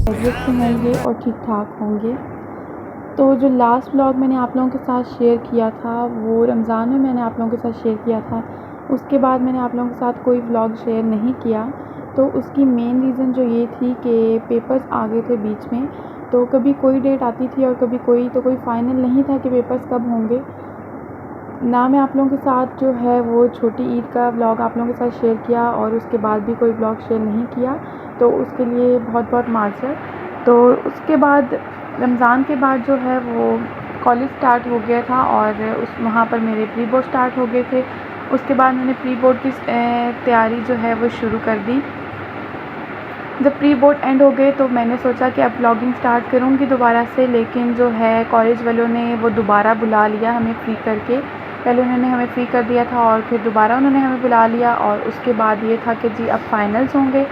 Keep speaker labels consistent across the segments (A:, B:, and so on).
A: खैरियत से होंगे और ठीक ठाक होंगे। तो जो लास्ट व्लॉग मैंने आप लोगों के साथ शेयर किया था वो रमज़ान में मैंने आप लोगों के साथ शेयर किया था। उसके बाद मैंने आप लोगों के साथ कोई व्लॉग शेयर नहीं किया। तो उसकी मेन रीज़न जो ये थी कि पेपर्स आ गए थे बीच में, तो कभी कोई डेट आती थी और कभी कोई, तो कोई फ़ाइनल नहीं था कि पेपर्स कब होंगे। ना मैं आप लोगों के साथ जो है वो छोटी ईद का व्लॉग आप लोगों के साथ शेयर किया और उसके बाद भी कोई व्लॉग शेयर नहीं किया, तो उसके लिए बहुत बहुत माज़रत। तो उसके बाद रमज़ान के बाद जो है वो कॉलेज स्टार्ट हो गया था और उस वहाँ पर मेरे प्री बोर्ड स्टार्ट हो गए थे। उसके बाद मैंने प्री बोर्ड की तैयारी जो है वो शुरू कर दी। जब प्री बोर्ड एंड हो गए तो मैंने सोचा कि अब ब्लॉगिंग स्टार्ट करूँगी दोबारा से, लेकिन जो है कॉलेज वालों ने वो दोबारा बुला लिया हमें फ्री करके। पहले उन्होंने हमें फ्री कर दिया था और फिर दोबारा उन्होंने हमें बुला लिया, और उसके बाद ये था कि जी अब फ़ाइनल्स होंगे,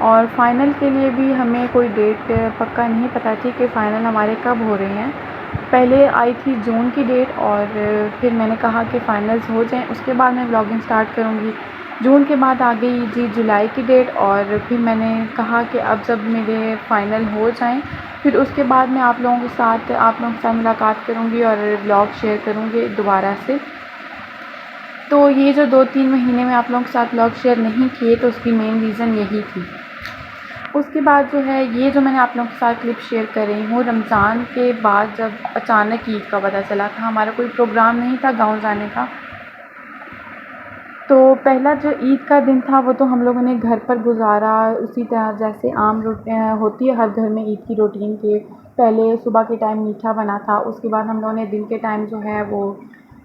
A: और फ़ाइनल के लिए भी हमें कोई डेट पक्का नहीं पता थी कि फ़ाइनल हमारे कब हो रहे हैं। पहले आई थी जून की डेट, और फिर मैंने कहा कि फ़ाइनल्स हो जाएं उसके बाद मैं ब्लॉगिंग स्टार्ट करूँगी। जून के बाद आ गई जी जुलाई की डेट, और फिर मैंने कहा कि अब जब मेरे फ़ाइनल हो जाएं फिर उसके बाद मैं आप लोगों के साथ मुलाकात करूँगी और व्लॉग शेयर करूँगी दोबारा से। तो ये जो 2-3 महीने में आप लोगों के साथ व्लॉग शेयर नहीं किए, तो उसकी मेन रीज़न यही थी। उसके बाद जो है ये जो मैंने आप लोगों के साथ क्लिप शेयर कर रही हूँ, रमज़ान के बाद जब अचानक ईद का पता चला था, हमारा कोई प्रोग्राम नहीं था गाँव जाने का। तो पहला जो ईद का दिन था वो तो हम लोगों ने घर पर गुजारा उसी तरह जैसे आम होती है हर घर में ईद की रूटीन के। पहले सुबह के टाइम मीठा बना था, उसके बाद हम लोगों ने दिन के टाइम जो है वो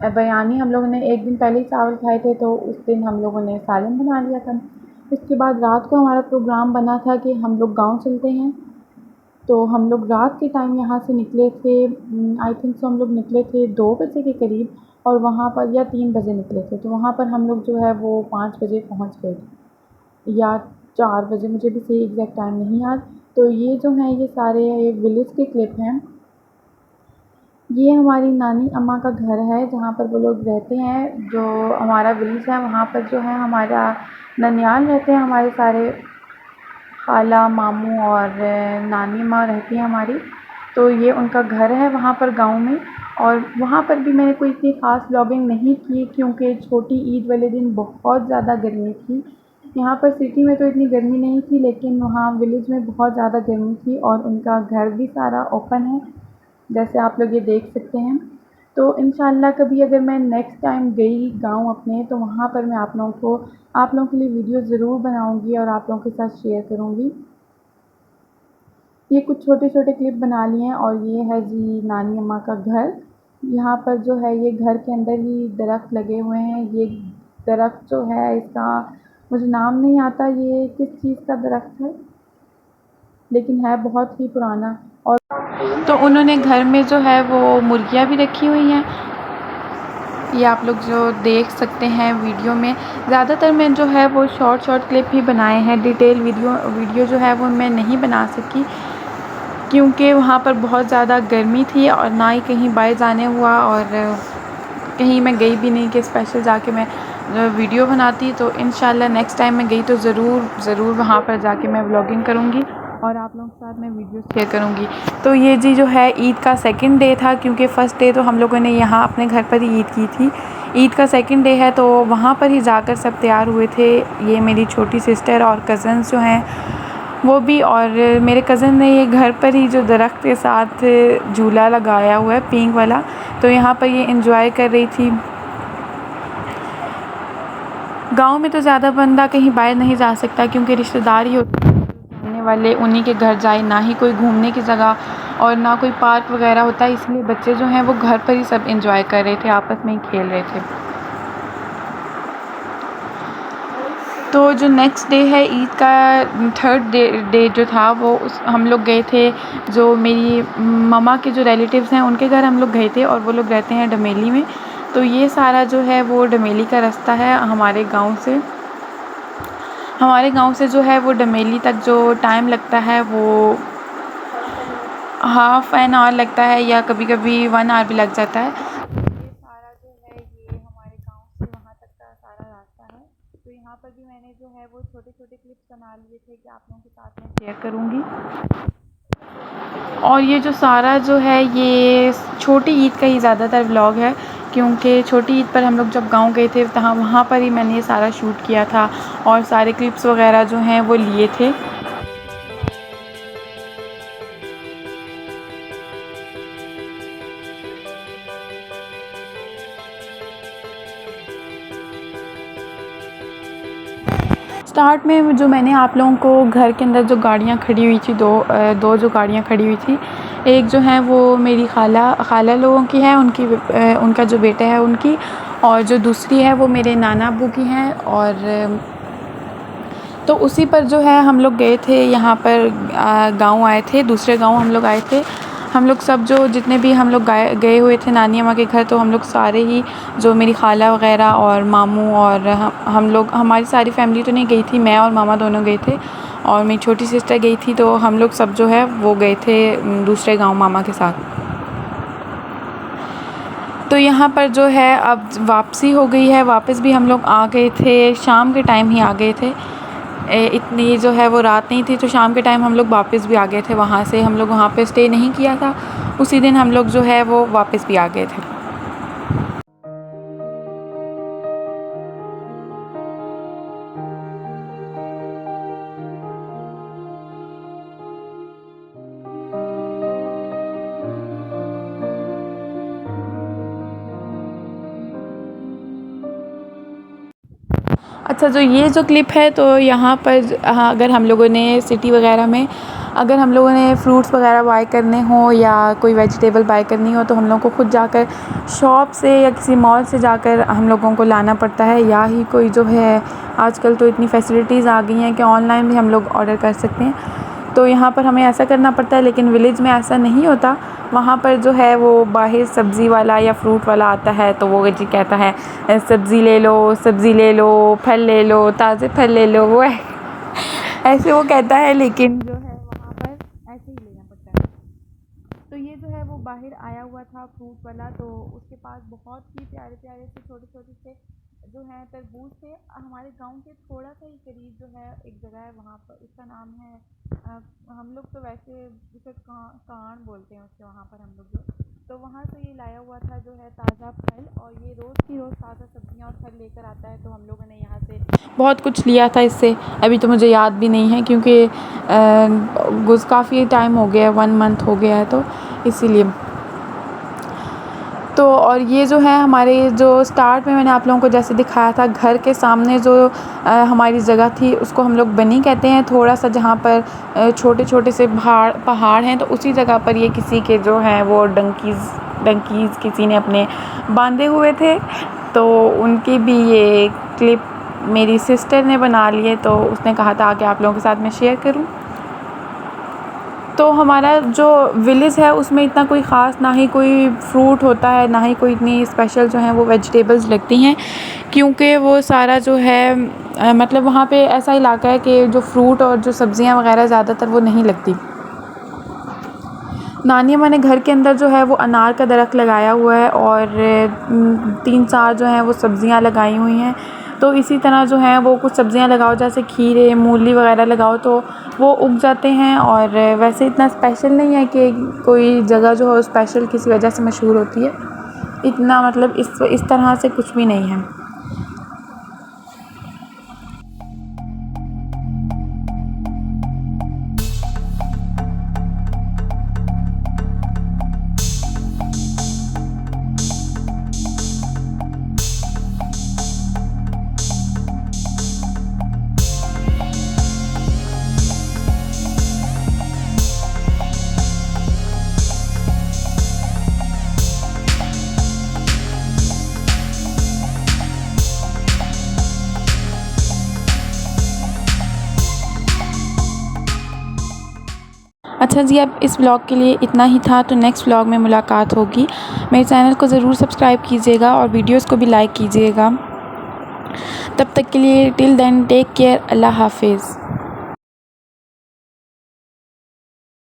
A: बिरयानी, हम लोगों ने एक दिन पहले ही चावल खाए थे तो उस दिन हम लोगों ने सालन बना लिया था। उसके बाद रात को हमारा प्रोग्राम बना था कि हम लोग गाँव चलते हैं। तो हम लोग रात के टाइम यहाँ से निकले थे, आई थिंक सो हम लोग निकले थे 2 बजे के करीब, और वहाँ पर या 3 बजे निकले थे, तो वहाँ पर हम लोग जो है वो 5 बजे पहुँच गए थे या 4 बजे, मुझे भी सही एग्जैक्ट टाइम नहीं याद। तो ये जो हैं ये सारे विलेज के क्लिप हैं। ये हमारी नानी अम्मा का घर है जहाँ पर वो लोग रहते हैं। जो हमारा विलेज है वहाँ पर जो है हमारा ननियाल रहते हैं, हमारे सारे खाला मामू और नानी माँ रहती हैं हमारी। तो ये उनका घर है वहाँ पर गाँव में, और वहाँ पर भी मैंने कोई इतनी ख़ास व्लॉगिंग नहीं की क्योंकि छोटी ईद वाले दिन बहुत ज़्यादा गर्मी थी। यहाँ पर सिटी में तो इतनी गर्मी नहीं थी, लेकिन वहाँ विलेज में बहुत ज़्यादा गर्मी थी, और उनका घर भी सारा ओपन है जैसे आप लोग ये देख सकते हैं। तो इंशाल्लाह कभी अगर मैं नेक्स्ट टाइम गई गाँव अपने, तो वहाँ पर मैं आप लोगों के लिए वीडियो ज़रूर बनाऊँगी और आप लोगों के साथ शेयर करूँगी। ये कुछ छोटे छोटे क्लिप बना लिए हैं, और ये है जी नानी अम्मा का घर। यहाँ पर जो है ये घर के अंदर ही दरख्त लगे हुए हैं। ये दरख्त जो है इसका मुझे नाम नहीं आता ये किस चीज़ का दरख्त है, लेकिन है बहुत ही पुराना। और तो उन्होंने घर में जो है वो मुर्गियाँ भी रखी हुई हैं, ये आप लोग जो देख सकते हैं वीडियो में। ज़्यादातर मैं जो है वो शॉर्ट क्लिप ही बनाए हैं, डिटेल वीडियो जो है वो मैं नहीं बना सकी क्योंकि वहाँ पर बहुत ज़्यादा गर्मी थी और ना ही कहीं बाहर जाने हुआ, और कहीं मैं गई भी नहीं कि स्पेशल जाके मैं वीडियो बनाती। तो इंशाल्लाह नेक्स्ट टाइम मैं गई तो ज़रूर वहाँ पर जाके मैं व्लॉगिंग करूँगी और आप लोगों के साथ मैं वीडियो शेयर करूँगी। तो ये जी जो है ईद का सेकंड डे था, क्योंकि फ़र्स्ट डे तो हम लोगों ने यहाँ अपने घर पर ही ईद की थी। ईद का सेकंड डे है तो वहाँ पर ही जाकर सब तैयार हुए थे। ये मेरी छोटी सिस्टर और कज़न्स जो हैं वो भी, और मेरे कज़न ने ये घर पर ही जो दरख्त के साथ झूला लगाया हुआ है पिंक वाला, तो यहाँ पर ये एंजॉय कर रही थी। गांव में तो ज़्यादा बंदा कहीं बाहर नहीं जा सकता क्योंकि रिश्तेदार ही होते हैं जानने वाले, उन्हीं के घर जाए, ना ही कोई घूमने की जगह और ना कोई पार्क वगैरह होता है। इसलिए बच्चे जो हैं वो घर पर ही सब एंजॉय कर रहे थे, आपस में ही खेल रहे थे। तो जो नेक्स्ट डे है ईद का थर्ड डे जो था वो हम लोग गए थे, जो मेरी ममा के जो रिलेटिव्स हैं उनके घर हम लोग गए थे, और वो लोग रहते हैं डमेली में। तो ये सारा जो है वो डमेली का रास्ता है हमारे गांव से जो है वो डमेली तक जो टाइम लगता है वो हाफ़ एन आवर लगता है, या कभी कभी 1 आवर भी लग जाता है। ये सारा जो है ये हमारे गांव से वहाँ तक का सारा रास्ता है। तो यहाँ पर भी मैंने जो है वो छोटे छोटे क्लिप्स बना लिए थे कि आप लोगों के साथ मैं शेयर करूँगी। और ये जो सारा जो है ये छोटी ईद का ही ज़्यादातर व्लॉग है, क्योंकि छोटी ईद पर हम लोग जब गांव गए थे तहाँ वहाँ पर ही मैंने ये सारा शूट किया था और सारे क्लिप्स वगैरह जो हैं वो लिए थे। स्टार्ट में जो मैंने आप लोगों को घर के अंदर जो गाड़ियाँ खड़ी हुई थी, दो जो गाड़ियाँ खड़ी हुई थी, एक जो है वो मेरी खाला लोगों की है, उनका जो बेटा है उनकी, और जो दूसरी है वो मेरे नाना अब्बू की हैं। और तो उसी पर जो है हम लोग गए थे, यहाँ पर गांव आए थे, दूसरे गांव हम लोग आए थे। हम लोग सब जो जितने भी हम लोग गए हुए थे नानी अम्मा के घर, तो हम लोग सारे ही जो मेरी खाला वगैरह और मामू और हम लोग, हमारी सारी फैमिली तो नहीं गई थी, मैं और मामा दोनों गए थे और मेरी छोटी सिस्टर गई थी। तो हम लोग सब जो है वो गए थे दूसरे गाँव मामा के साथ। तो यहाँ पर जो है अब वापसी हो गई है, वापस भी हम लोग आ गए थे, शाम के टाइम ही आ गए थे। इतनी जो है वो रात नहीं थी, तो शाम के टाइम हम लोग वापस भी आ गए थे वहाँ से। हम लोग वहाँ पे स्टे नहीं किया था, उसी दिन हम लोग जो है वो वापस भी आ गए थे। अच्छा, जो ये जो क्लिप है, तो यहाँ पर अगर हम लोगों ने सिटी वगैरह में अगर हम लोगों ने फ्रूट्स वगैरह बाय करने हो या कोई वेजिटेबल बाय करनी हो, तो हम लोगों को ख़ुद जाकर शॉप से या किसी मॉल से जाकर हम लोगों को लाना पड़ता है, या ही कोई जो है आजकल तो इतनी फैसिलिटीज़ आ गई हैं कि ऑनलाइन भी हम लोग ऑर्डर कर सकते हैं। तो यहाँ पर हमें ऐसा करना पड़ता है, लेकिन विलेज में ऐसा नहीं होता। वहाँ पर जो है वो बाहर सब्ज़ी वाला या फ्रूट वाला आता है, तो वो जी कहता है सब्ज़ी ले लो, फल ले लो, ताज़े फल ले लो, वो ऐसे वो कहता है, लेकिन जो है वहाँ पर ऐसे ही लेना पड़ता है। तो ये जो है वो बाहर आया हुआ था फ्रूट वाला, तो उसके पास बहुत ही प्यारे प्यारे से छोटे छोटे से जो है तरबूज थे। हमारे गांव के थोड़ा सा ही करीब जो है एक जगह है, वहाँ पर उसका नाम है हम लोग तो वैसे उसे कान बोलते हैं उसके, वहाँ पर हम लोग तो वहाँ से ये लाया हुआ था जो है ताज़ा फल, और ये रोज़ की रोज़ ताज़ा सब्जियाँ और फल लेकर आता है। तो हम लोगों ने यहाँ से बहुत कुछ लिया था इससे, अभी तो मुझे याद भी नहीं है क्योंकि काफ़ी टाइम हो गया है, 1 मंथ हो गया है, तो इसीलिए। तो और ये जो है हमारे जो स्टार्ट में मैंने आप लोगों को जैसे दिखाया था, घर के सामने जो हमारी जगह थी उसको हम लोग बनी कहते हैं, थोड़ा सा जहाँ पर छोटे छोटे से पहाड़ हैं, तो उसी जगह पर ये किसी के जो हैं वो डंकीज़ किसी ने अपने बांधे हुए थे। तो उनकी भी ये क्लिप मेरी सिस्टर ने बना लिए, तो उसने कहा था कि आप लोगों के साथ मैं शेयर करूं। तो हमारा जो विलेज है उसमें इतना कोई ख़ास ना ही कोई फ्रूट होता है, ना ही कोई इतनी स्पेशल जो है वो वेजिटेबल्स लगती हैं, क्योंकि वो सारा जो है मतलब वहाँ पे ऐसा इलाका है कि जो फ्रूट और जो सब्ज़ियाँ वगैरह ज़्यादातर वो नहीं लगती। नानी अम्मा ने घर के अंदर जो है वो अनार का दरख्त लगाया हुआ है, और 3-4 जो हैं वो सब्ज़ियाँ लगाई हुई हैं। तो इसी तरह जो है वो कुछ सब्ज़ियाँ लगाओ, जैसे खीरे, मूली वगैरह लगाओ, तो वो उग जाते हैं। और वैसे इतना स्पेशल नहीं है कि कोई जगह जो है स्पेशल किसी वजह से मशहूर होती है, इतना मतलब इस तरह से कुछ भी नहीं है। अच्छा जी, अब इस व्लॉग के लिए इतना ही था, तो नेक्स्ट व्लॉग में मुलाकात होगी। मेरे चैनल को ज़रूर सब्सक्राइब कीजिएगा और वीडियोस को भी लाइक कीजिएगा। तब तक के लिए टिल देन टेक केयर, अल्लाह हाफिज़।